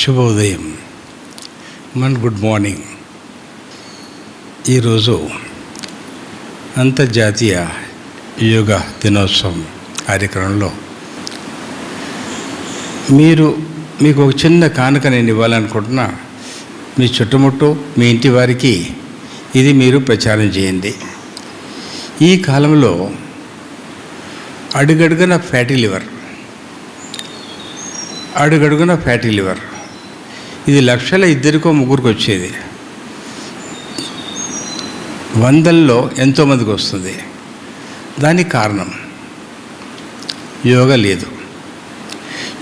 శుభోదయం, good morning. ఈరోజు అంతర్జాతీయ యోగా దినోత్సవం కార్యక్రమంలో మీకు ఒక చిన్న కానుక నేను ఇవ్వాలనుకుంటున్నా. మీ చుట్టుముట్టు మీ ఇంటి వారికి ఇది మీరు ప్రచారం చేయండి. ఈ కాలంలో అడుగడుగున ఫ్యాటీ లివర్ ఇది లక్షల ఇద్దరికో ముగ్గురికి వచ్చేది, వందల్లో ఎంతోమందికి వస్తుంది. దానికి కారణం యోగా లేదు.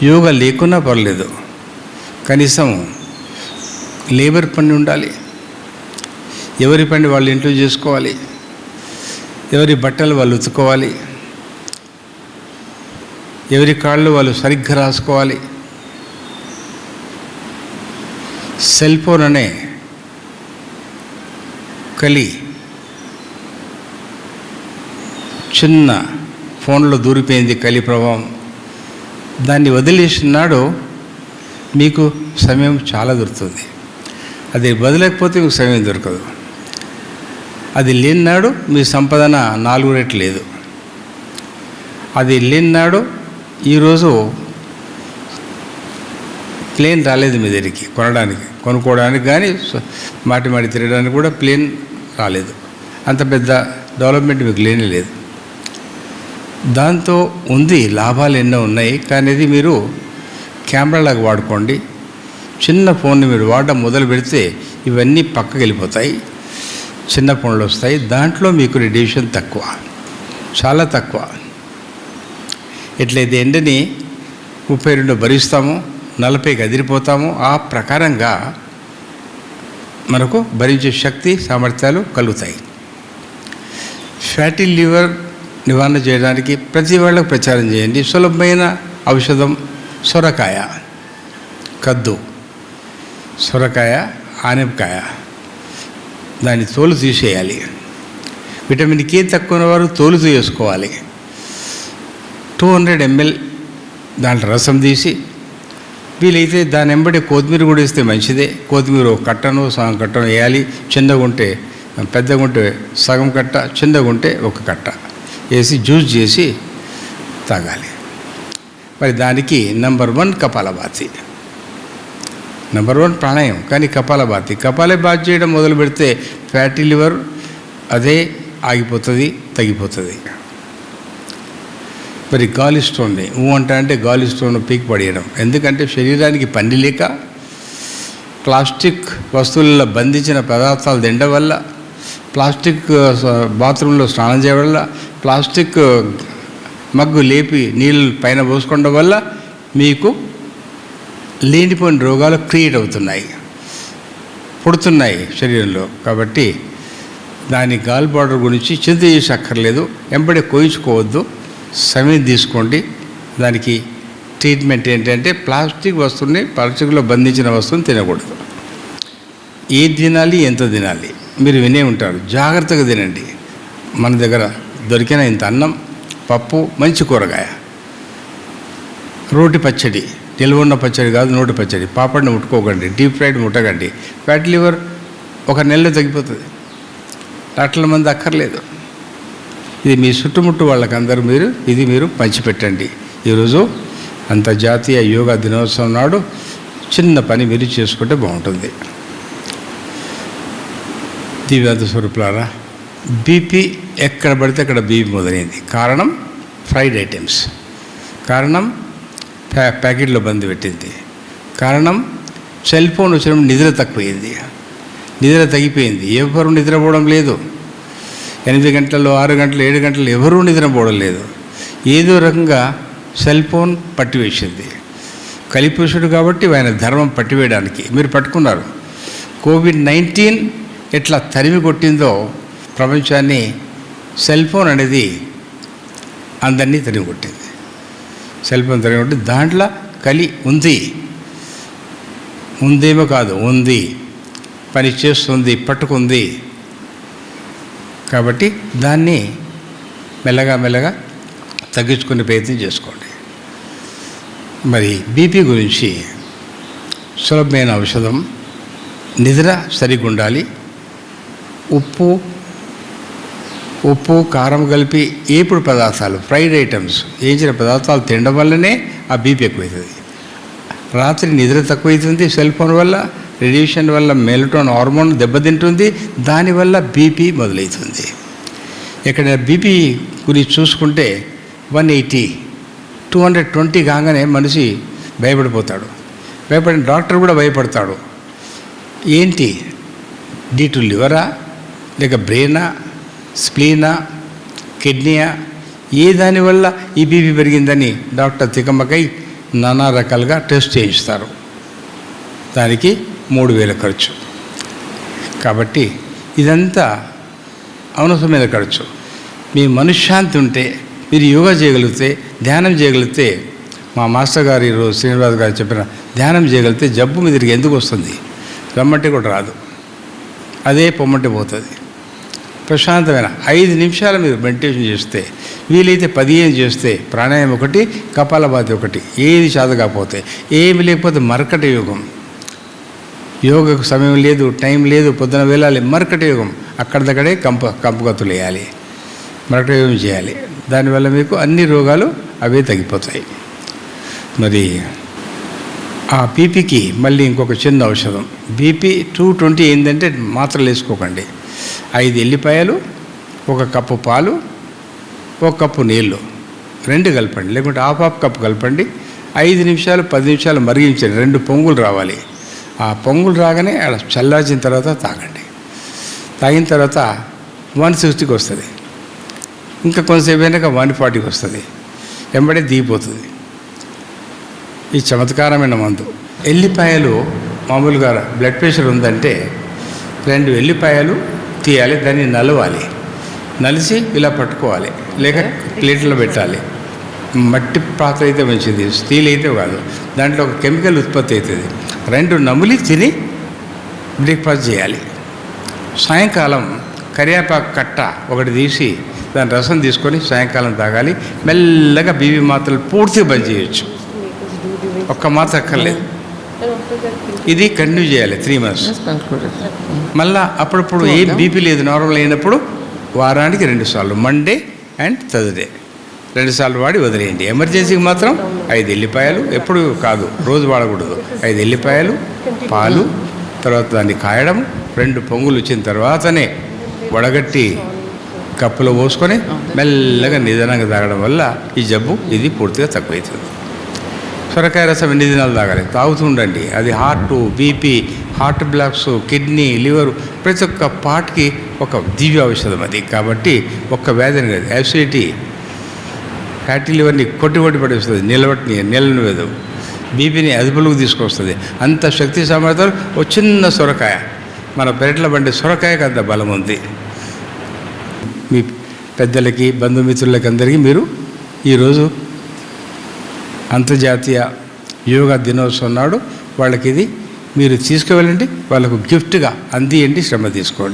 యోగా లేకున్నా పర్లేదు, కనీసం లేబర్ పని ఉండాలి. ఎవరి పని వాళ్ళు ఇంట్లో చేసుకోవాలి, ఎవరి బట్టలు వాళ్ళు ఉతుక్కోవాలి, ఎవరి కాళ్ళు వాళ్ళు సరిగ్గా రాసుకోవాలి. సెల్ ఫోన్ అనే చిన్న ఫోన్లో దూరిపోయింది కలి ప్రభావం. దాన్ని వదిలేసినాడు మీకు సమయం చాలా దొరుకుతుంది. అది వదిలేకపోతే మీకు సమయం దొరకదు. అది లేనినాడు మీ సంపాదన 4 రెట్లు లేదు. అది లేనినాడు ఈరోజు ప్లేన్ రాలేదు మీ దగ్గరికి కొనుక్కోవడానికి, కానీ మాటి తిరగడానికి కూడా ప్లేన్ రాలేదు. అంత పెద్ద డెవలప్మెంట్ మీకు లేనే లేదు. దాంతో ఉంది, లాభాలు ఎన్నో ఉన్నాయి. కానీ ఇది మీరు కెమెరాలాగా వాడుకోండి. చిన్న ఫోన్ని మీరు వాడడం మొదలు పెడితే ఇవన్నీ పక్కకి వెళ్ళిపోతాయి, చిన్న ఫోన్లు వస్తాయి. దాంట్లో మీకు రేడియేషన్ తక్కువ, చాలా తక్కువ. ఎట్లయితే ఎండని 32 భరిస్తాము, 40కి అదిరిపోతాము. ఆ ప్రకారంగా మనకు భరించే శక్తి సామర్థ్యాలు కలుగుతాయి. ఫ్యాటీ లివర్ నివారణ చేయడానికి ప్రతి వాళ్ళకు ప్రచారం చేయండి. సులభమైన ఔషధం సొరకాయ, కద్దు, సొరకాయ, ఆనపకాయ. దాని తోలు తీసేయాలి. విటమిన్ కే తక్కువ ఉన్నవారు తోలు తీసుకోవాలి. 200 ml దాంట్లో రసం తీసి, వీలైతే దాని వెంబడి కొత్తిమీర కూడా వేస్తే మంచిదే. కొత్తిమీర ఒక కట్టను సగం కట్టను వేయాలి. చిన్నగా ఉంటే, పెద్దగా ఉంటే సగం కట్ట, చిన్నగా ఉంటే ఒక కట్ట వేసి జ్యూస్ చేసి తాగాలి. మరి దానికి నెంబర్ 1 కపాలభాతి, నెంబర్ 1 ప్రాణాయామం. కానీ కపాలభాతి చేయడం మొదలు పెడితే ఫ్యాటీ లివర్ అదే ఆగిపోతుంది, తగ్గిపోతుంది. మరి గాలి స్టోన్ని అంటే గాలి స్టోన్ పీక్ పడేయడం. ఎందుకంటే శరీరానికి పని లేక ప్లాస్టిక్ వస్తువులలో బంధించిన పదార్థాలు తినడం వల్ల, ప్లాస్టిక్ బాత్రూంలో స్నానం చేయడం వల్ల, ప్లాస్టిక్ మగ్గు లేపి నీళ్ళు పైన పోసుకోవడం వల్ల మీకు లేనిపోయిన రోగాలు క్రియేట్ అవుతున్నాయి, పుడుతున్నాయి శరీరంలో. కాబట్టి దాని గాల్ బార్డర్ గురించి చింత చేసి అక్కర్లేదు. వెంబడి కోయించుకోవద్దు, సమయం తీసుకోండి. దానికి ట్రీట్మెంట్ ఏంటంటే ప్లాస్టిక్ వస్తువుని, ప్లాస్టిక్లో బంధించిన వస్తువుని తినకూడదు. ఏది తినాలి, ఎంత తినాలి మీరు వినే ఉంటారు. జాగ్రత్తగా తినండి. మన దగ్గర దొరికిన ఇంత అన్నం, పప్పు, మంచి కూరగాయ, రోటి పచ్చడి, నిల్వ ఉన్న పచ్చడి కాదు, నోటి పచ్చడి. పాపడిని ముట్టుకోకండి, డీప్ ఫ్రైడ్ ముట్టకండి. ఫ్యాటీ లివర్ 1 నెలలో తగ్గిపోతుంది. డాక్టర్ల మంది అక్కర్లేదు. ఇది మీ చుట్టుముట్టు వాళ్ళకందరూ మీరు పంచిపెట్టండి. ఈరోజు అంతర్జాతీయ యోగా దినోత్సవం నాడు చిన్న పని మీరు చేసుకుంటే బాగుంటుంది. దివ్యాంత స్వరూపులారా, బీపీ ఎక్కడ పడితే అక్కడ బీపీ మొదలైంది. కారణం ఫ్రైడ్ ఐటమ్స్, కారణం ప్యాకెట్లో బంద్ పెట్టింది, కారణం సెల్ ఫోన్ వచ్చినప్పుడు నిద్ర తక్కువైంది, నిద్ర తగ్గిపోయింది. ఎవరు నిద్రపోవడం లేదు. 8 గంటలు, 6 గంటలు, 7 గంటలు ఎవరూ నిద్రపోవడం లేదు. ఏదో రకంగా సెల్ ఫోన్ పట్టివేసింది. కలిపురుషుడు కాబట్టి ఆయన ధర్మం పట్టివేయడానికి మీరు పట్టుకున్నారు. కోవిడ్-19 ఎట్లా తరిమి కొట్టిందో ప్రపంచాన్ని, సెల్ ఫోన్ అనేది అందరినీ తరిమి కొట్టింది. సెల్ ఫోన్ తరిమి కొట్టి దాంట్లో కలి ఉంది, ఉందేమో కాదు, ఉంది, పని చేస్తుంది, పట్టుకుంది. కాబట్టి దాన్ని మెల్లగా తగ్గించుకునే ప్రయత్నం చేసుకోండి. మరి బీపీ గురించి సులభమైన ఔషధం. నిద్ర సరిగ్గా ఉండాలి. ఉప్పు కారం కలిపి ఏపుడు పదార్థాలు, ఫ్రైడ్ ఐటమ్స్, వేయించిన పదార్థాలు తినడం వల్లనే ఆ బీపీ ఎక్కువవుతుంది. రాత్రి నిద్ర తక్కువవుతుంది. సెల్ ఫోన్ వల్ల, రేడియేషన్ వల్ల మెలటోన్ హార్మోన్ దెబ్బతింటుంది. దానివల్ల బీపీ మొదలవుతుంది. ఎక్కడైనా బీపీ గురించి చూసుకుంటే 180, 220 కాగానే మనిషి భయపడిపోతాడు. భయపడిన డాక్టర్ కూడా భయపడతాడు. ఏంటి, D2 లివరా, లేక బ్రెయినా, స్ప్లీనా, కిడ్నీయా, ఏ దానివల్ల ఈ బీపీ పెరిగిందని డాక్టర్ తికమకై నానా రకాలుగా టెస్ట్ చేయిస్తారు. దానికి 3,000 ఖర్చు. కాబట్టి ఇదంతా అనవసరమైన ఖర్చు. మీ మనశ్శాంతి ఉంటే, మీరు యోగా చేయగలిగితే, ధ్యానం చేయగలిగితే, మా మాస్టర్ గారు ఈరోజు శ్రీనివాస్ గారు చెప్పిన ధ్యానం చేయగలిగితే జబ్బు మీ తిరిగి ఎందుకు వస్తుంది? రమ్మంటే కూడా రాదు, అదే పొమ్మంటే పోతుంది. ప్రశాంతమైన 5 నిమిషాలు మీరు మెడిటేషన్ చేస్తే, వీలైతే 15 చేస్తే, ప్రాణాయామం 1, కపాలభాతి 1, ఏది చాదకపోతే, ఏమి లేకపోతే మరకట యోగం. యోగకు సమయం లేదు, టైం లేదు, పొద్దున వెళ్ళాలి, మరకట యోగం. అక్కడిదక్కడే కంపుగతులు వేయాలి, మరకట యోగం చేయాలి. దానివల్ల మీకు అన్ని రోగాలు అవే తగ్గిపోతాయి. మరి ఆ బీపీకి మళ్ళీ ఇంకొక చిన్న ఔషధం. బీపీ 220 ఏంటంటే మాత్రలు వేసుకోకండి. 5 ఎల్లిపాయలు, 1 కప్పు పాలు, 1 కప్పు నీళ్ళు, 2 కలపండి, లేకుంటే హాఫ్ కప్పు కలపండి. 5 నిమిషాలు 10 నిమిషాలు మరిగించండి. 2 పొంగులు రావాలి. ఆ పొంగులు రాగానే అలా చల్లార్చిన తర్వాత తాగండి. తాగిన తర్వాత 160కి వస్తుంది. ఇంకా కొంతసేపు అయినాక 140కి వస్తుంది. వెంబడే దిగిపోతుంది. ఈ చమత్కారమైన మందు. ఎల్లిపాయలు మామూలుగా బ్లడ్ ప్రెషర్ ఉందంటే 2 ఎల్లిపాయలు తీయాలి, దాన్ని నలవాలి, నలిసి ఇలా పట్టుకోవాలి, లేక ప్లేట్లో పెట్టాలి. మట్టి పాత్ర అయితే మంచిది, స్టీల్ అయితే కాదు. దాంట్లో ఒక కెమికల్ ఉత్పత్తి అవుతుంది. 2 నములి తిని బ్రేక్ఫాస్ట్ చేయాలి. సాయంకాలం కరివేపాకు కట్ట 1 తీసి దాని రసం తీసుకొని సాయంకాలం తాగాలి. మెల్లగా బీపీ మాత్రలు పూర్తిగా బంద్ చేయొచ్చు. 1 మాత్ర అక్కర్లేదు. ఇది కంటిన్యూ చేయాలి 3 months. మళ్ళీ అప్పుడప్పుడు ఏం బీపీ లేదు, నార్మల్ అయినప్పుడు వారానికి 2 సార్లు, మండే అండ్ థర్స్డే 2 సార్లు వాడి వదిలేయండి. ఎమర్జెన్సీకి మాత్రం 5 ఎల్లిపాయలు, ఎప్పుడు కాదు, రోజు వాడకూడదు. 5 ఎల్లిపాయలు, పాలు, తర్వాత దాన్ని కాయడం, 2 పొంగులు వచ్చిన తర్వాతనే వడగట్టి కప్పులో పోసుకొని మెల్లగా నిదానంగా తాగడం వల్ల ఈ జబ్బు ఇది పూర్తిగా తక్కువవుతుంది. సొరకాయ రసం ఎన్ని దినాలు తాగాలి? తాగుతూ ఉండండి. అది heart, BP, heart blocks, kidney, liver, ప్రతి ఒక్క పార్ట్కి ఒక దివ్య ఔషధం అది. కాబట్టి ఒక్క వ్యాధిని కాదు, యాసిడిటీ, ఫ్యాటీ లివర్ని కొట్టి పడేస్తుంది, నీళ్ళను వేదు, బీపీని అదుపులోకి తీసుకొస్తుంది. అంత శక్తి సామర్థ్యాలు ఒక చిన్న సొరకాయ, మన పెరట్లో పండే సొరకాయకు అంత బలం ఉంది. మీ పెద్దలకి, బంధుమిత్రులకి అందరికీ మీరు ఈరోజు అంతర్జాతీయ యోగా దినోత్సవం నాడు వాళ్ళకి ఇది మీరు తీసుకువెళ్ళండి, వాళ్ళకు గిఫ్ట్గా అందియండి, శ్రమ తీసుకోండి.